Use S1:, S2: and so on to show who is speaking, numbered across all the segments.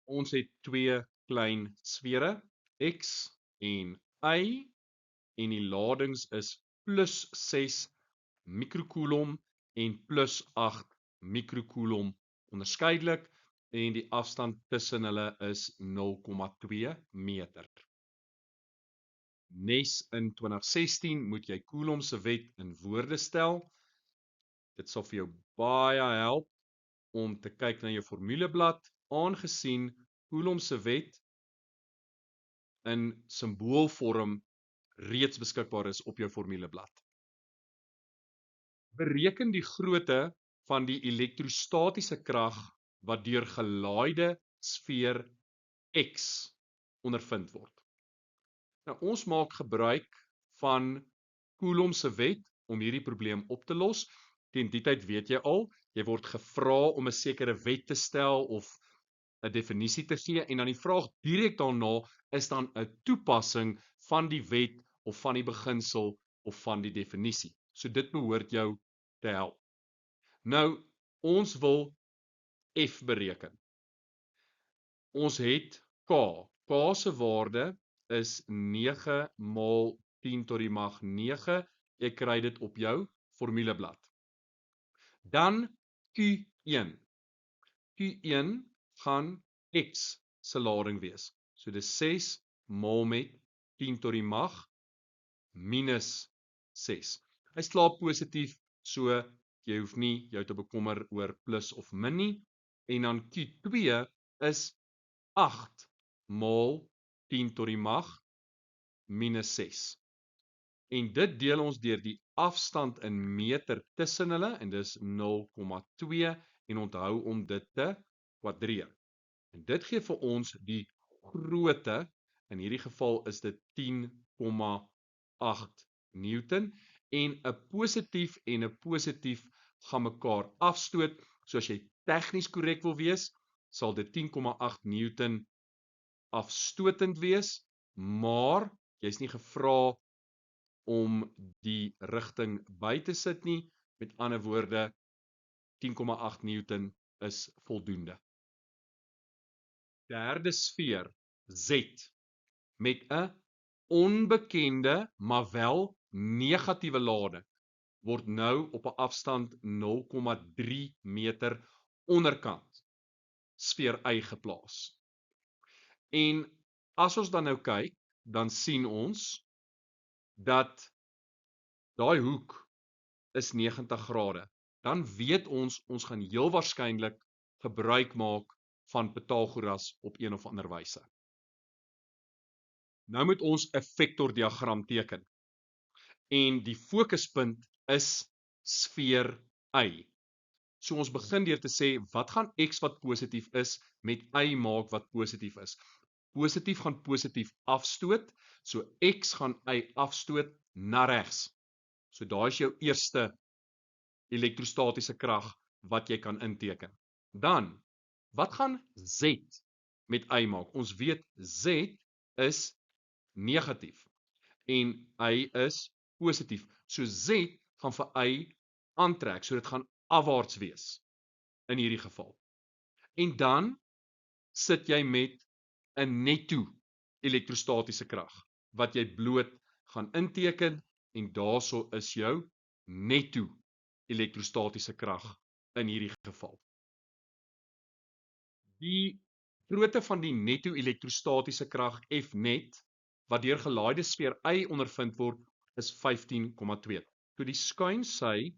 S1: Ons het twee klein sfere, X en Y, en die ladings is plus 6 mikrocoulomb en plus 8 mikrocoulomb onderskeidelik, en die afstand tussen hulle is 0,2 meter. Nes in 2016 moet jy Coulomb se wet in woorde stel. Dit sal vir jou baie help om te kyk na jou formuleblad, aangesien Coulomb se wet in simboolvorm reeds beskikbaar is op jou formuleblad. Bereken die grootte van die elektrostatiese krag wat deur gelaaide sfeer X ondervind word. Nou, ons maak gebruik van Coulomb se wet om hierdie probleem op te los. Teen die tyd weet jy al, jy word gevra om 'n sekere wet te stel of 'n definisie te gee, en dan die vraag direk daarna is dan 'n toepassing van die wet of van die beginsel of van die definisie. So dit behoort jou te help. Nou, ons wil F bereken. Ons het K. K se waarde is 9 maal 10 tot die mag 9. Jy kry dit op jou formuleblad. Dan Q1. Q1 gaan X se lading wees. So dis 6 maal met 10 tot die mag minus 6. Hy's klaar positief, so jy hoef nie jou te bekommer oor plus of min nie. En dan Q2 is 8 maal 10 tot die mag minus 6. En dit deel ons deur die afstand in meter tussen hulle, en dis 0,2, en onthou om dit te kwadreer. En dit gee vir ons die grootte, in hierdie geval is dit 10,8 Newton, en 'n positief en 'n positief gaan mekaar afstoot. So as jy tegnies korrek wil wees, sal dit 10,8 Newton afstotend wees, maar jy's nie gevra om die rigting by te sit nie. Met ander woorde, 10,8 Newton is voldoende. Derde sfeer, Z, met 'n onbekende, maar wel negatiewe lading, word nou op 'n afstand 0,3 meter onderkant sfeer Y geplaas. En as ons dan nou kyk, dan sien ons dat daai hoek is 90 grade. Dan weet ons gaan heel waarskynlik gebruik maak van Pythagoras op een of ander wyse. Nou moet ons 'n vektordiagram teken. En die fokuspunt is sfeer Y. So ons begin deur te sê, wat gaan X wat positief is met Y maak wat positief is? Positief gaan positief afstoot, so X gaan Y afstoot na regs. So daar is jou eerste elektrostatiese krag wat jy kan inteken. Dan, wat gaan Z met Y maak? Ons weet Z is negatief en Y is positief. So Z gaan vir Y aantrek, so dit gaan afwaarts wees in hierdie geval. En dan sit jy met 'n netto elektrostatiese krag wat jy bloot gaan inteken, en daarso is jou netto elektrostatiese krag in hierdie geval. Die grootte van die netto elektrostatiese krag F net wat deur gelaaide sfeer Y ondervind word is 15,2. So die skuinsy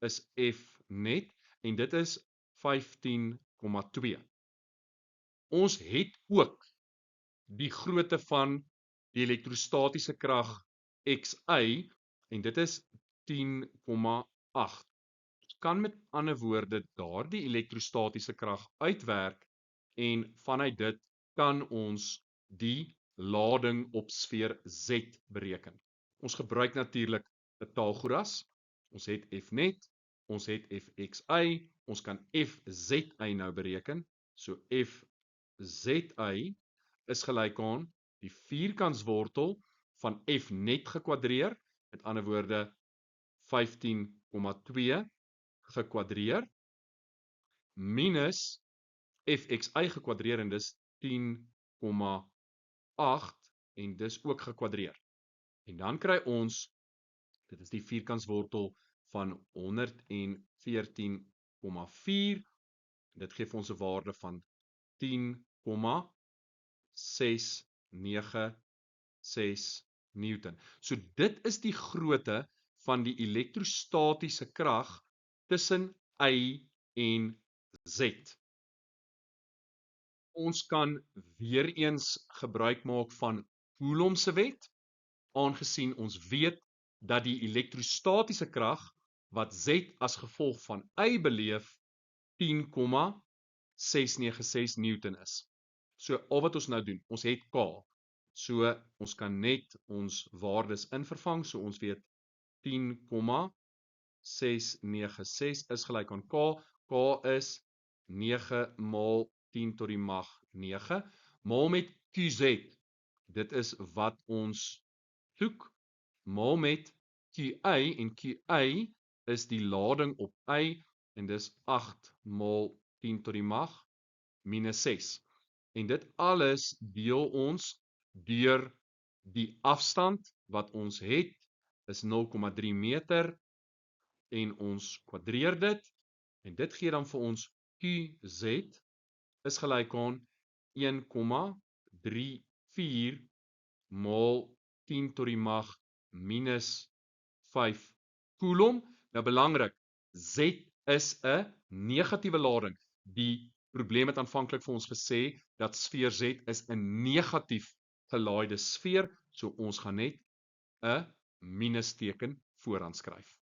S1: is F net en dit is 15,2. Ons het ook die grootte van die elektrostatiese krag Xy en dit is 10,8. Ons kan met ander woorde daardie elektrostatiese krag uitwerk en vanuit dit kan ons die lading op sfeer Z bereken. Ons gebruik natuurlik Pythagoras. Ons het F net, ons het Fxy, ons kan Fzy nou bereken. So Fzy is gelyk aan die vierkantswortel van F net gekwadreer, met ander woorde 15,2 gekwadreer minus Fxy gekwadreer, en dis 10,8 en dis ook gekwadreer. En dan kry ons, dit is die vierkantswortel van 114,4, dit gee vir ons 'n waarde van 10,696 Newton. So dit is die grootte van die elektrostatiese krag tussen Y en Z. Ons kan weer eens gebruik maak van Coulomb se wet, aangesien ons weet dat die elektrostatiese krag wat Z as gevolg van Y beleef 10,696 Newton is. So al wat ons nou doen, ons het K. So ons kan net ons waardes invervang, so ons weet 10,696 is gelyk aan K. K is 9 maal 10 tot die mag 9, maal met QZ, dit is wat ons soek, maal met QI, en QI is die lading op Y, en dis 8 maal 10 tot die mag minus 6. En dit alles deel ons deur die afstand wat ons het, is 0,3 meter, en ons kwadreer dit, en dit gee dan vir ons QZ is gelyk aan 1,34 maal 10 tot die mag minus 5 Coulomb. Nou belangrik, Z is 'n negatiewe lading. Die probleem het aanvanklik vir ons gesê dat sfeer Z is 'n negatief gelaaide sfeer, so ons gaan net 'n minusteken vooraan skryf.